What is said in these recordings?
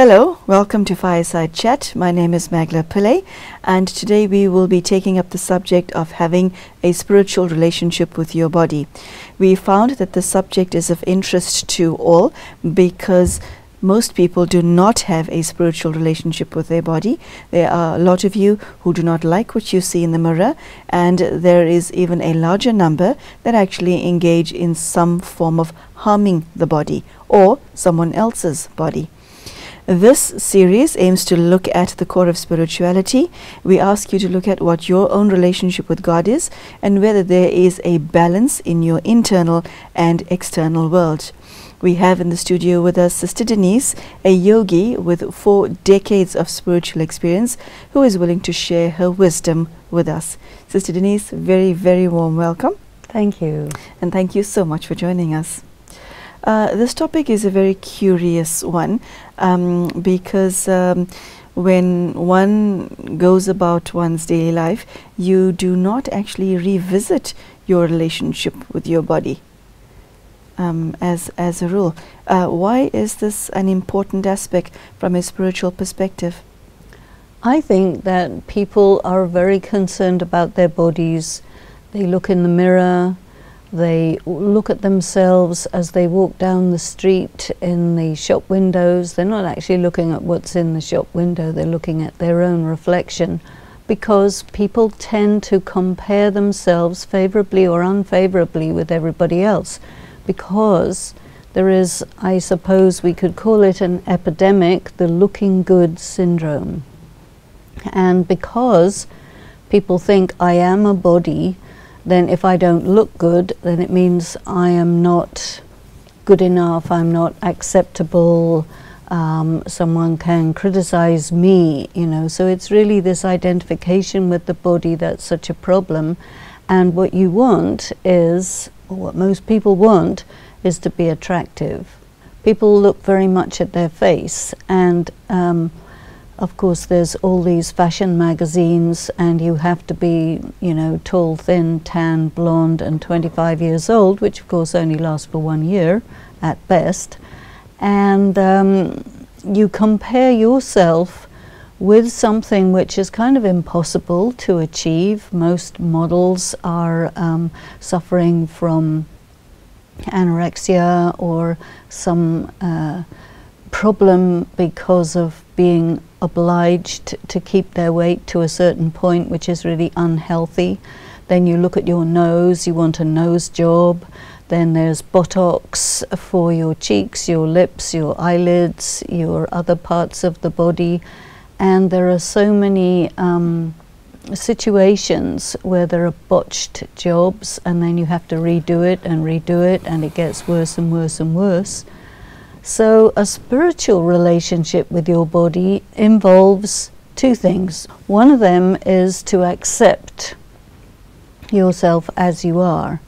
Hello, welcome to Fireside Chat. My name is Magela Pillai, and today we will be taking up the subject of having a spiritual relationship with your body. We found that the subject is of interest to all because most people do not have a spiritual relationship with their body. There are a lot of you who do not like what you see in the mirror, and there is even a larger number that actually engage in some form of harming the body or someone else's body. This series aims to look at the core of spirituality. We ask you to look at what your own relationship with God is and whether there is a balance in your internal and external world. We have in the studio with us Sister Denise, a yogi with 4 decades of spiritual experience, who is willing to share her wisdom with us. Sister Denise, very, very warm welcome. Thank you. And thank you so much for joining us. This topic is a very curious one because when one goes about one's daily life, you do not actually revisit your relationship with your body as a rule. Why is this an important aspect from a spiritual perspective? I think that people are very concerned about their bodies. They look in the mirror. They look at themselves as they walk down the street in the shop windows. They're not actually looking at what's in the shop window, they're looking at their own reflection, because people tend to compare themselves favorably or unfavorably with everybody else, because there is, I suppose we could call it an epidemic, the looking good syndrome. And because people think I am a body, then if I don't look good, then it means I am not good enough, I'm not acceptable, someone can criticize me, you know. So it's really this identification with the body that's such a problem. And what you want is, or what most people want, is to be attractive. People look very much at their face, and of course there's all these fashion magazines, and you have to be, you know, tall, thin, tan, blonde and 25 years old, which of course only lasts for 1 year at best. And you compare yourself with something which is kind of impossible to achieve. Most models are suffering from anorexia or some problem because of being obliged to keep their weight to a certain point, which is really unhealthy. Then you look at your nose, you want a nose job. Then there's Botox for your cheeks, your lips, your eyelids, your other parts of the body. And there are so many situations where there are botched jobs, and then you have to redo it, and it gets worse and worse and worse. So a spiritual relationship with your body involves 2 things. One of them is to accept yourself as you are,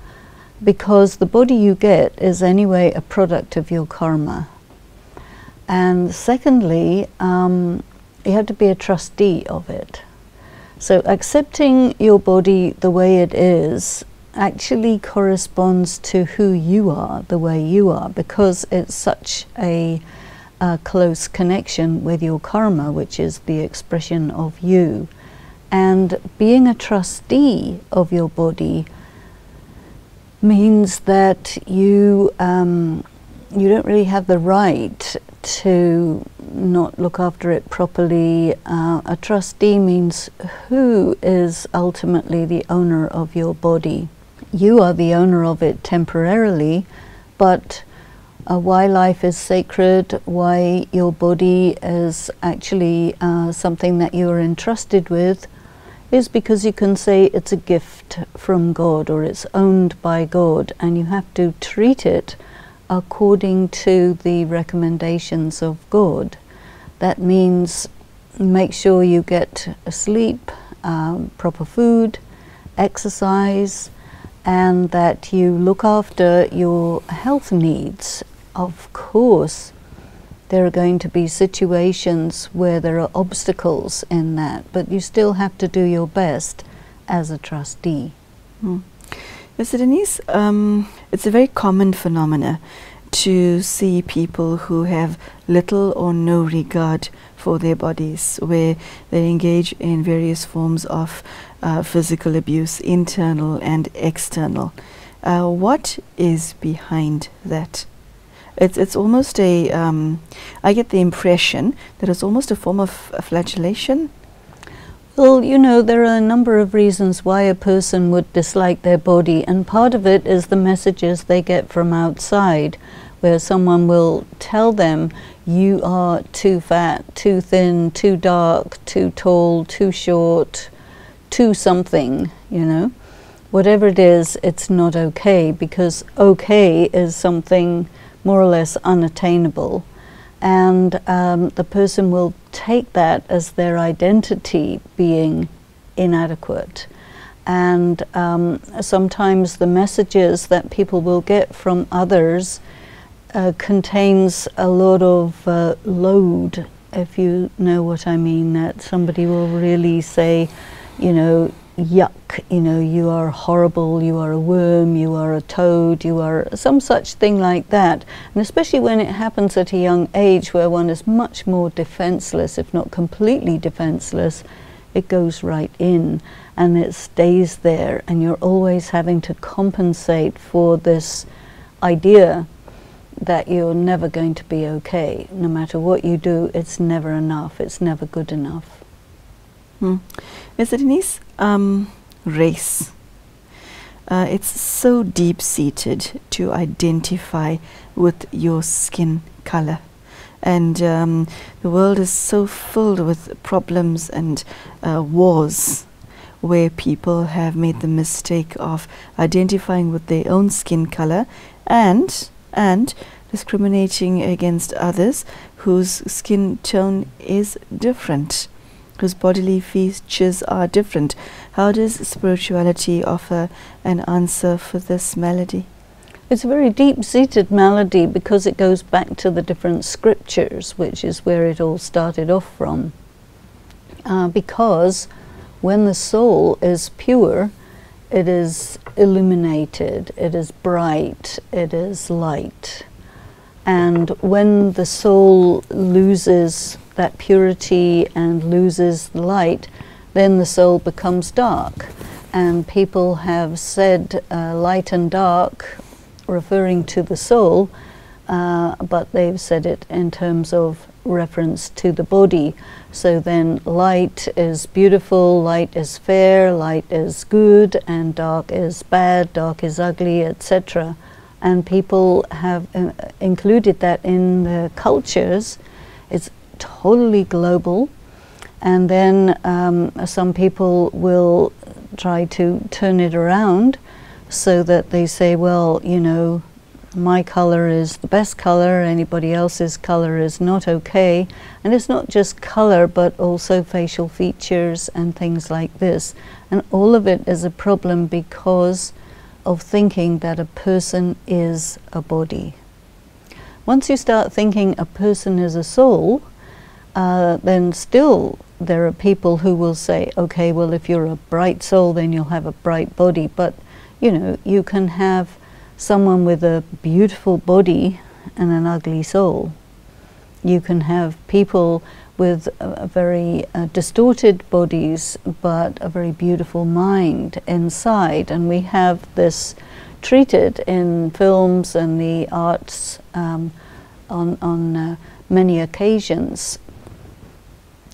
because the body you get is anyway a product of your karma. And secondly, you have to be a trustee of it. So accepting your body the way it is actually corresponds to who you are, the way you are, because it's such a close connection with your karma, which is the expression of you. And being a trustee of your body means that you don't really have the right to not look after it properly. A trustee means who is ultimately the owner of your body. You are the owner of it temporarily, but why life is sacred, why your body is actually something that you are entrusted with, is because you can say it's a gift from God, or it's owned by God, and you have to treat it according to the recommendations of God. That means make sure you get sleep, proper food, exercise, and that you look after your health needs. Of course, there are going to be situations where there are obstacles in that, but you still have to do your best as a trustee. Mr. Denise, it's a very common phenomena to see people who have little or no regard for their bodies, where they engage in various forms of physical abuse, internal and external. What is behind that? It's almost a, I get the impression that it's almost a form of flagellation. Well, you know, there are a number of reasons why a person would dislike their body, and part of it is the messages they get from outside, where someone will tell them, you are too fat, too thin, too dark, too tall, too short, too something, you know. Whatever it is, it's not okay, because okay is something more or less unattainable. And the person will take that as their identity being inadequate. And sometimes the messages that people will get from others contains a lot of load, if you know what I mean, that somebody will really say, you know, yuck, you know, you are horrible, you are a worm, you are a toad, you are some such thing like that. And especially when it happens at a young age, where one is much more defenseless, if not completely defenseless, it goes right in and it stays there, and you're always having to compensate for this idea that you're never going to be okay. No matter what you do, it's never enough, it's never good enough. Mr. Denise, race. It's so deep-seated to identify with your skin color. And the world is so filled with problems and wars, where people have made the mistake of identifying with their own skin color and discriminating against others whose skin tone is different, whose bodily features are different. How does spirituality offer an answer for this malady? It's a very deep-seated malady, because it goes back to the different scriptures, which is where it all started off from. Because when the soul is pure, it is illuminated, it is bright, it is light. And when the soul loses that purity and loses the light, then the soul becomes dark. And people have said light and dark, referring to the soul, but they've said it in terms of reference to the body. So then light is beautiful, light is fair, light is good, and dark is bad, dark is ugly, etc. And people have included that in the cultures. It's totally global. And then some people will try to turn it around so that they say, well, you know, my color is the best color, anybody else's color is not okay. And it's not just color, but also facial features and things like this. And all of it is a problem because of thinking that a person is a body. Once you start thinking a person is a soul, then still there are people who will say, okay, well, if you're a bright soul, then you'll have a bright body. But, you know, you can have someone with a beautiful body and an ugly soul. You can have people with very distorted bodies, but a very beautiful mind inside. And we have this treated in films and the arts on many occasions.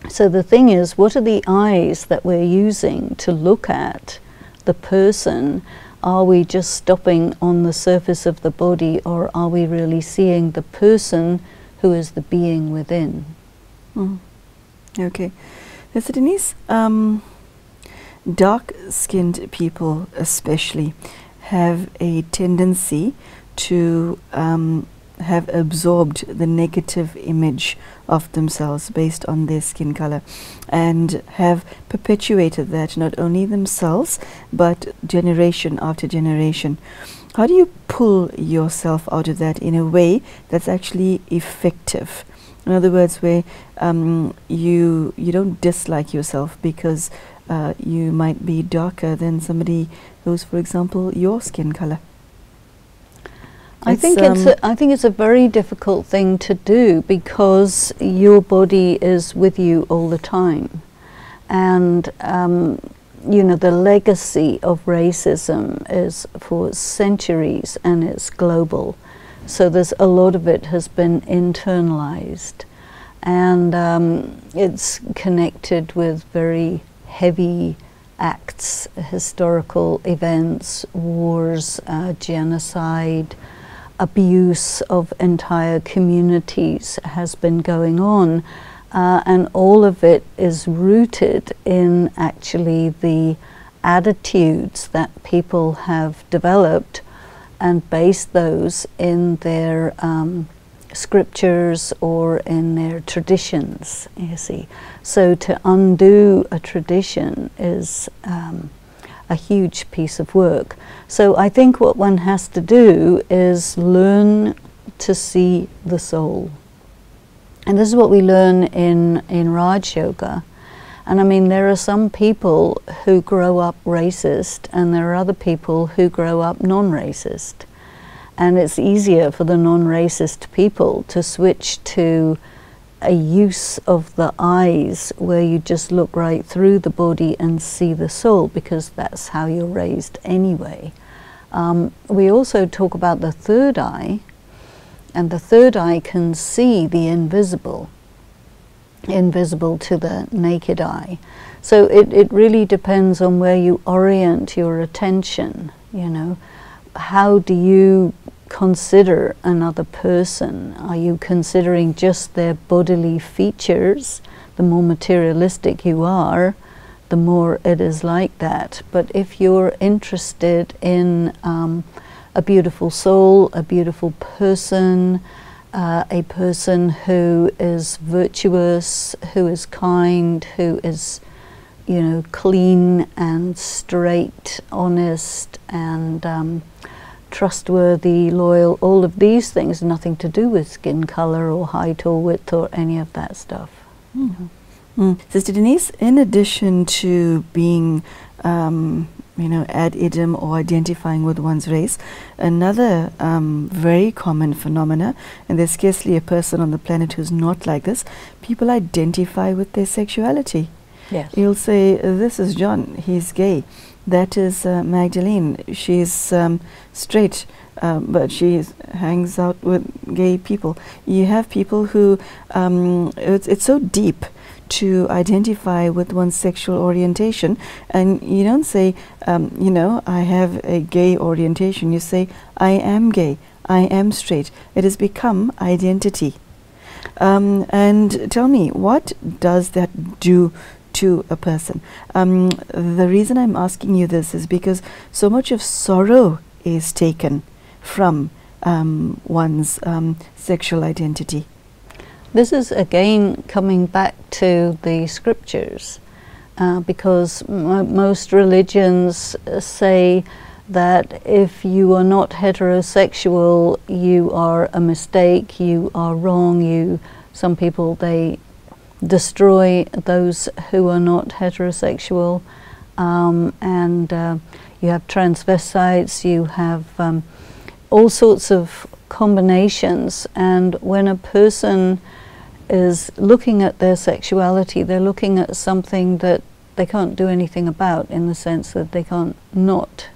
So the thing is, what are the eyes that we're using to look at the person? Are we just stopping on the surface of the body, or are we really seeing the person who is the being within? Okay. So Denise, dark-skinned people especially have a tendency to have absorbed the negative image of themselves based on their skin color, and have perpetuated that, not only themselves but generation after generation. How do you pull yourself out of that in a way that's actually effective? In other words, where you don't dislike yourself because you might be darker than somebody who's, for example, your skin color. I think it's a very difficult thing to do, because your body is with you all the time, and you know, the legacy of racism is for centuries, and it's global. So there's a lot of it has been internalized, and it's connected with very heavy acts, historical events, wars, genocide, abuse of entire communities has been going on, and all of it is rooted in actually the attitudes that people have developed, and base those in their scriptures or in their traditions, you see. So to undo a tradition is a huge piece of work. So I think what one has to do is learn to see the soul. And this is what we learn in Raj Yoga. And I mean, there are some people who grow up racist, and there are other people who grow up non-racist. And it's easier for the non-racist people to switch to a use of the eyes where you just look right through the body and see the soul, because that's how you're raised anyway. We also talk about the third eye, and the third eye can see the invisible to the naked eye. So it really depends on where you orient your attention, you know. How do you consider another person? Are you considering just their bodily features? The more materialistic you are, the more it is like that. But if you're interested in a beautiful soul, a beautiful person, a person who is virtuous, who is kind, who is, you know, clean and straight, honest and trustworthy, loyal, all of these things, nothing to do with skin color or height or width or any of that stuff. Sister Denise, in addition to being you know, ad idem or identifying with one's race, another very common phenomena, and there's scarcely a person on the planet who's not like this, people identify with their sexuality. Yes. You'll say, this is John, he's gay. That is Magdalene, she's straight, but she hangs out with gay people. You have people who, it's so deep to identify with one's sexual orientation, and you don't say, you know, I have a gay orientation. You say, I am gay, I am straight. It has become identity. And tell me, what does that do to a person? The reason I'm asking you this is because so much of sorrow is taken from one's sexual identity. This is again coming back to the scriptures, because most religions say that if you are not heterosexual, you are a mistake, you are wrong. Some people, they destroy those who are not heterosexual, and you have transvestites, you have all sorts of combinations. And when a person is looking at their sexuality, they're looking at something that they can't do anything about, in the sense that they can't not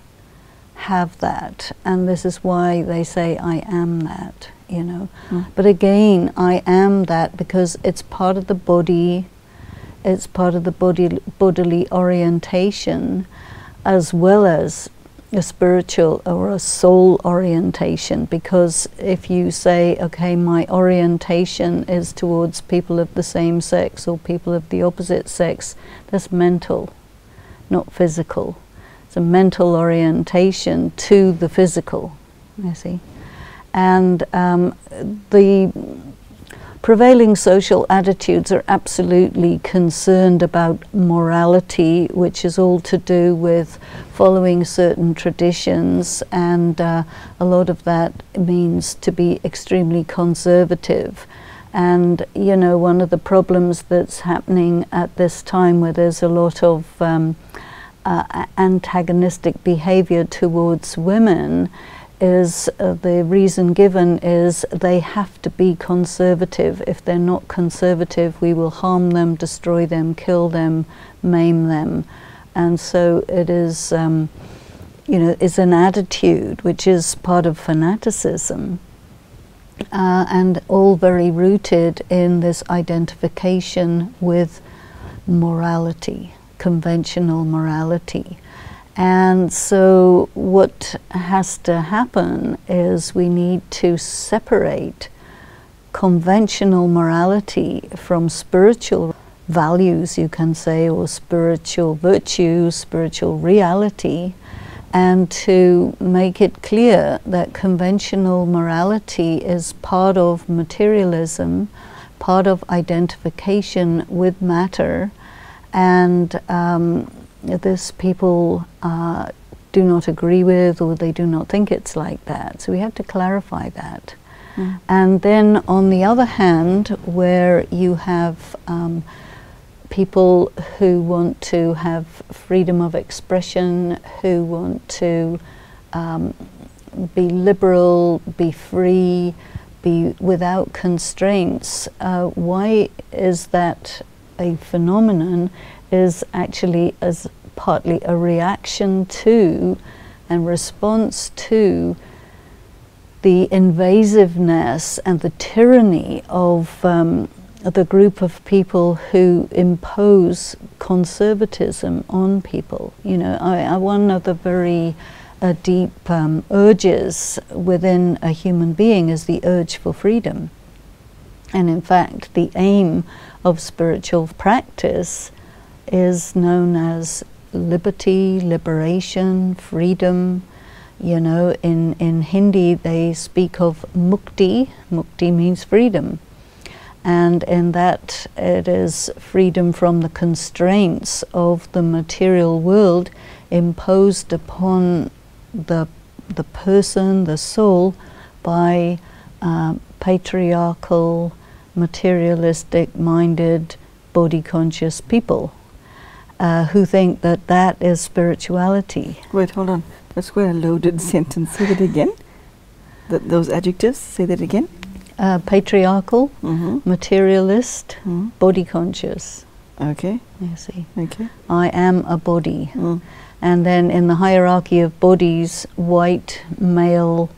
have that. And this is why they say, I am that, you know. But again, I am that because it's part of the body, it's part of the bodily orientation, as well as a spiritual or a soul orientation. Because if you say, okay, my orientation is towards people of the same sex or people of the opposite sex, that's mental, not physical. It's a mental orientation to the physical, you see. And the prevailing social attitudes are absolutely concerned about morality, which is all to do with following certain traditions, and a lot of that means to be extremely conservative. And you know, one of the problems that's happening at this time, where there's a lot of antagonistic behavior towards women, is the reason given is they have to be conservative. If they're not conservative, we will harm them, destroy them, kill them, maim them. And so it is, it's an attitude which is part of fanaticism, and all very rooted in this identification with morality, conventional morality. And so what has to happen is we need to separate conventional morality from spiritual values, you can say, or spiritual virtues, spiritual reality, and to make it clear that conventional morality is part of materialism, part of identification with matter, and this people do not agree with, or they do not think it's like that. So we have to clarify that. And then on the other hand, where you have people who want to have freedom of expression, who want to be liberal, be free, be without constraints, why is that a phenomenon? Is actually as partly a reaction to and response to the invasiveness and the tyranny of the group of people who impose conservatism on people. One of the very deep urges within a human being is the urge for freedom. And in fact, the aim of spiritual practice is known as liberty, liberation, freedom. In Hindi they speak of mukti. Mukti means freedom. And in that it is freedom from the constraints of the material world imposed upon the person, the soul, by patriarchal, materialistic-minded, body-conscious people. Who think that that is spirituality. Wait, hold on. That's quite a loaded sentence. Say that again. Those adjectives, say that again. Patriarchal, materialist, body conscious. Okay. You see. Okay. I am a body. And then in the hierarchy of bodies, white, male,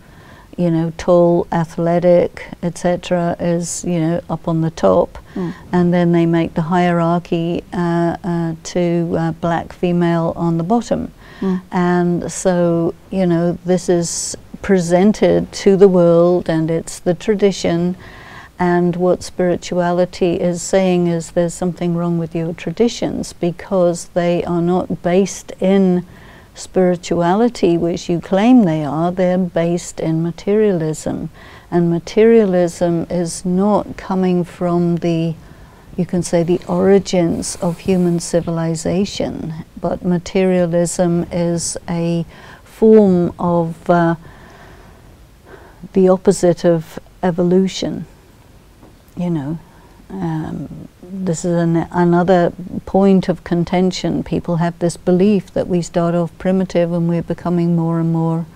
tall, athletic, etc., is, up on the top. And then they make the hierarchy to black female on the bottom. And so, this is presented to the world, and it's the tradition. And what spirituality is saying is there's something wrong with your traditions, because they are not based in spirituality, which you claim they are. They're based in materialism. And materialism is not coming from the, you can say, the origins of human civilization, but materialism is a form of the opposite of evolution. This is another point of contention. People have this belief that we start off primitive and we're becoming more and more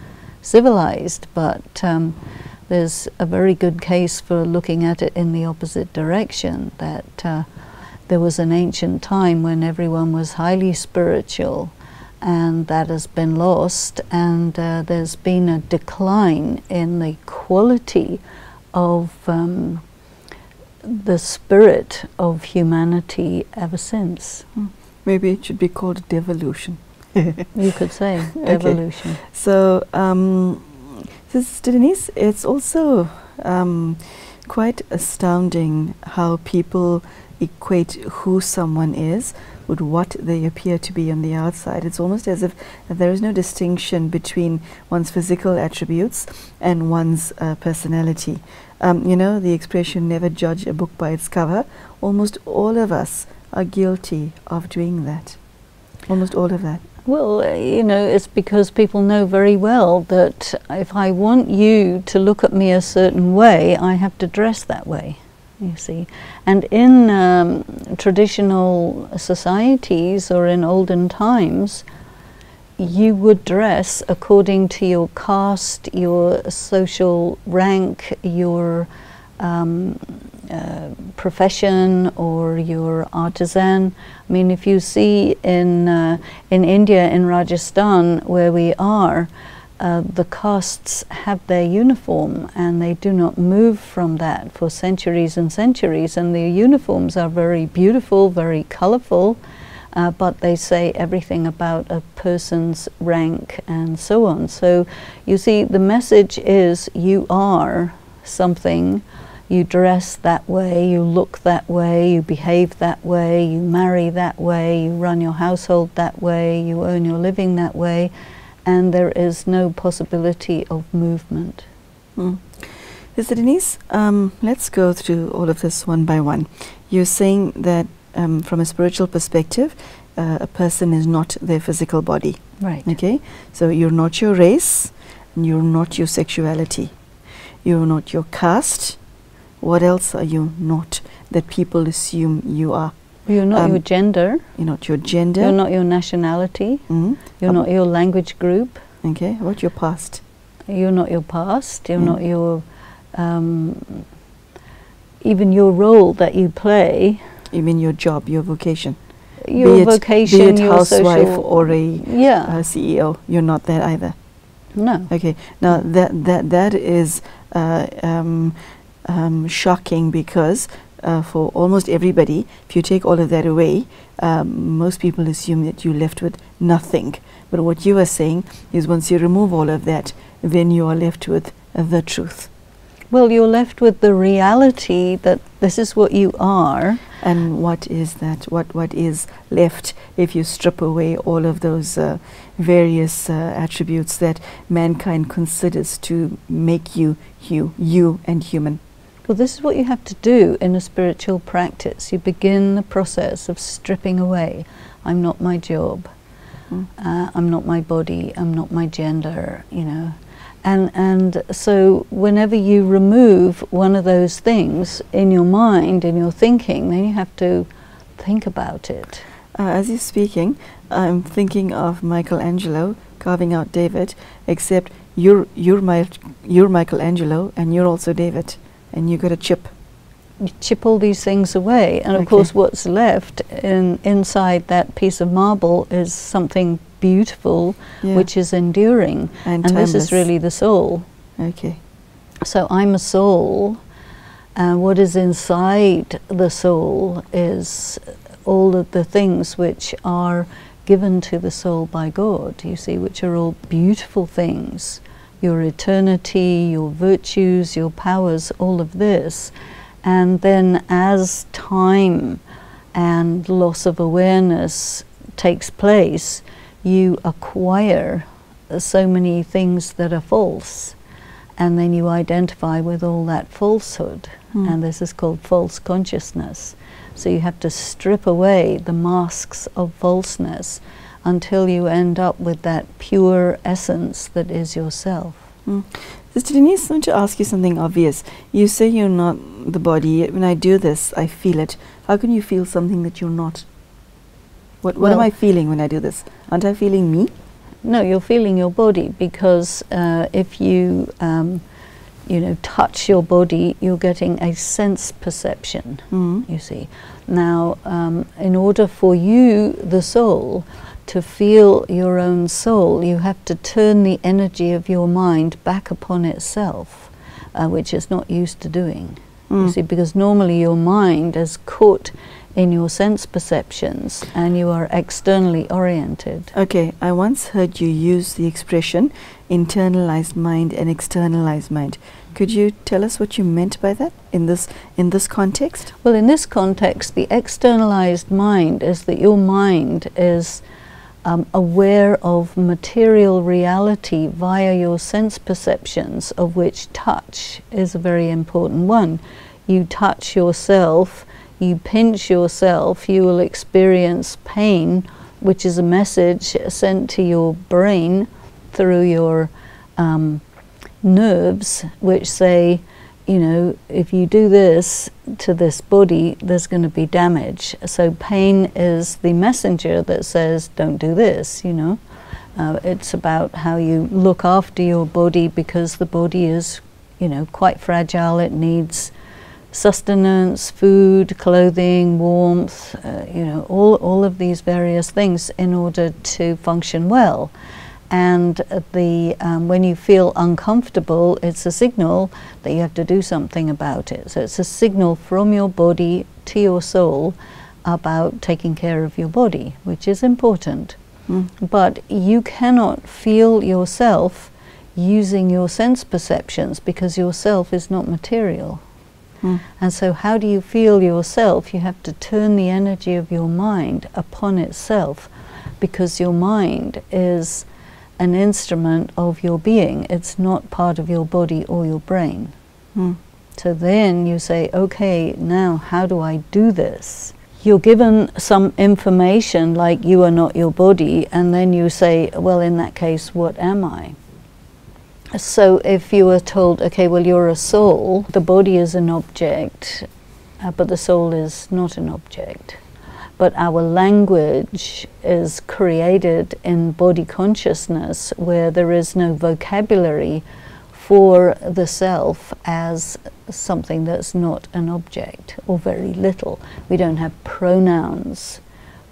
civilized, but there's a very good case for looking at it in the opposite direction, that there was an ancient time when everyone was highly spiritual, and that has been lost, and there's been a decline in the quality of the spirit of humanity ever since. Maybe it should be called devolution. You could say devolution. Okay. So, Sister Denise, it's also quite astounding how people equate who someone is with what they appear to be on the outside. It's almost as if there is no distinction between one's physical attributes and one's personality. The expression, never judge a book by its cover, almost all of us are guilty of doing that. Almost all of that. Well, it's because people know very well that if I want you to look at me a certain way, I have to dress that way, you see. And in traditional societies or in olden times, you would dress according to your caste, your social rank, your profession, or your artisan. I mean, if you see in India, in Rajasthan, where we are, the castes have their uniform, and they do not move from that for centuries and centuries, and their uniforms are very beautiful, very colorful, but they say everything about a person's rank and so on. So you see, the message is you are something, you dress that way, you look that way, you behave that way, you marry that way, you run your household that way, you earn your living that way, and there is no possibility of movement. Sister Denise, let's go through all of this one by one. You're saying that from a spiritual perspective, a person is not their physical body. Right. Okay? So you're not your race, and you're not your sexuality. You're not your caste. What else are you not that people assume you are? You're not your gender. You're not your gender. You're not your nationality. You're not your language group. Okay. What your past? You're not your past. You're not your even your role that you play. You mean your job, your vocation? Your vocation, be it your housewife social, or a CEO. You're not that either. No. Okay. Now that is shocking, because for almost everybody, if you take all of that away, most people assume that you're left with nothing. But what you are saying is, once you remove all of that, then you are left with the truth. Well, you're left with the reality that this is what you are. And what is that? What is left if you strip away all of those various attributes that mankind considers to make you and human? Well, this is what you have to do in a spiritual practice. You begin the process of stripping away. I'm not my job. I'm not my body. I'm not my gender, you know. And so whenever you remove one of those things in your mind, in your thinking, then you have to think about it. As you're speaking, I'm thinking of Michelangelo carving out David, except you're Michelangelo and you're also David, and you got a chip. You chip all these things away, and of course what's left inside that piece of marble is something beautiful, which is enduring, and this is really the soul. Okay. So I'm a soul, and what is inside the soul is all of the things which are given to the soul by God, you see, which are all beautiful things. Your eternity, your virtues, your powers, all of this. And then as time and loss of awareness takes place, you acquire so many things that are false, and then you identify with all that falsehood, and this is called false consciousness. So you have to strip away the masks of falseness until you end up with that pure essence that is yourself. Sister Denise, I want to ask you something obvious. You say you're not the body. When I do this, I feel it. How can you feel something that you're not? What am I feeling when I do this? Aren't I feeling me? No, you're feeling your body, because if you touch your body, you're getting a sense perception, you see. Now, in order for you, the soul, to feel your own soul, you have to turn the energy of your mind back upon itself, which it's not used to doing. You see, because normally your mind is caught in your sense perceptions and you are externally oriented. Okay, I once heard you use the expression internalized mind and externalized mind. Could you tell us what you meant by that in this context? Well, in this context, the externalized mind is that your mind is aware of material reality via your sense perceptions, of which touch is a very important one. You touch yourself, you pinch yourself, you will experience pain, which is a message sent to your brain through your nerves, which say, you know, if you do this to this body, there's going to be damage. So pain is the messenger that says, don't do this, you know. It's about how you look after your body, because the body is, you know, quite fragile. It needs sustenance, food, clothing, warmth, you know, all of these various things in order to function well. And when you feel uncomfortable, it's a signal that you have to do something about it. So it's a signal from your body to your soul about taking care of your body, which is important. But you cannot feel yourself using your sense perceptions, because yourself is not material. And so how do you feel yourself? You have to turn the energy of your mind upon itself, because your mind is an instrument of your being. It's not part of your body or your brain. So then you say, okay, now how do I do this? You're given some information like you are not your body, and then you say, well, in that case, what am I? So if you are told, okay, well, you're a soul, the body is an object, but the soul is not an object. But our language is created in body consciousness, where there is no vocabulary for the self as something that's not an object, or very little. We don't have pronouns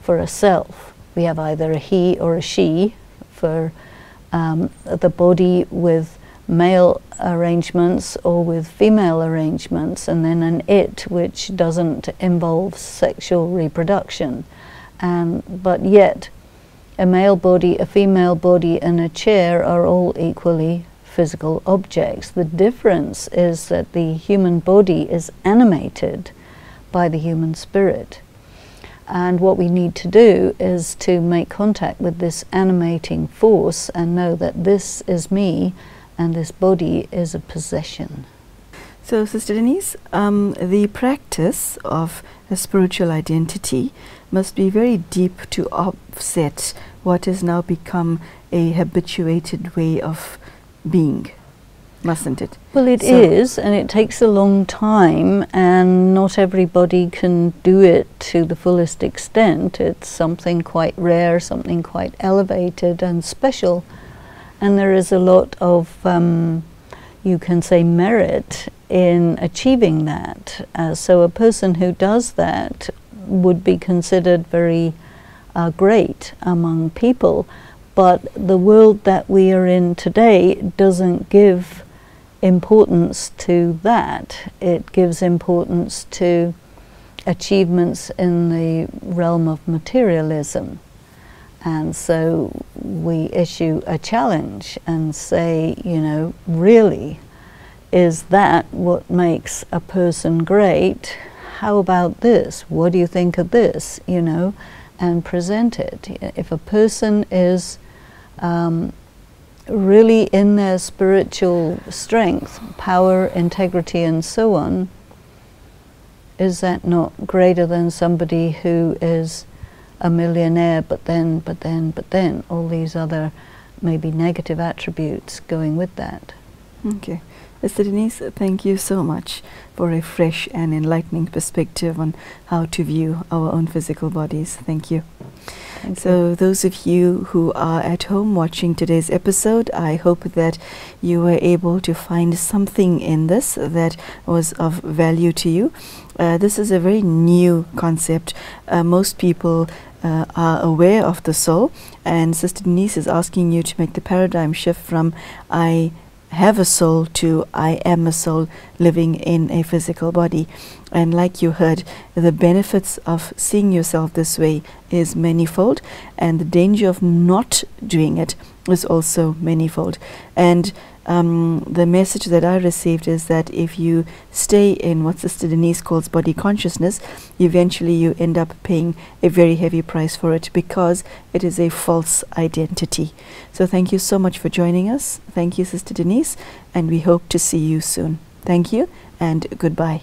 for a self. We have either a he or a she for the body with male arrangements or with female arrangements, and then an it, which doesn't involve sexual reproduction. But yet a male body, a female body, and a chair are all equally physical objects. The difference is that the human body is animated by the human spirit. And what we need to do is to make contact with this animating force and know that this is me and this body is a possession. So, Sister Denise, the practice of a spiritual identity must be very deep to offset what has now become a habituated way of being, mustn't it? Well, it is, and it takes a long time, and not everybody can do it to the fullest extent. It's something quite rare, something quite elevated and special, and there is a lot of, you can say, merit in achieving that. So a person who does that would be considered very great among people, but the world that we are in today doesn't give importance to that. It gives importance to achievements in the realm of materialism. And so we issue a challenge and say, you know, really, is that what makes a person great? How about this? What do you think of this? You know, and present it. If a person is really in their spiritual strength, power, integrity, and so on, is that not greater than somebody who is a millionaire, but then, all these other maybe negative attributes going with that? Okay. Sister Denise, thank you so much for a fresh and enlightening perspective on how to view our own physical bodies. Thank you. So those of you who are at home watching today's episode, I hope that you were able to find something in this that was of value to you. This is a very new concept. Most people are aware of the soul, and Sister Denise is asking you to make the paradigm shift from I have a soul to I am a soul living in a physical body. And like you heard, the benefits of seeing yourself this way is manifold, and the danger of not doing it is also manifold. And the message that I received is that if you stay in what Sister Denise calls body consciousness, eventually you end up paying a very heavy price for it, because it is a false identity. So thank you so much for joining us. Thank you, Sister Denise, and we hope to see you soon. Thank you, and goodbye.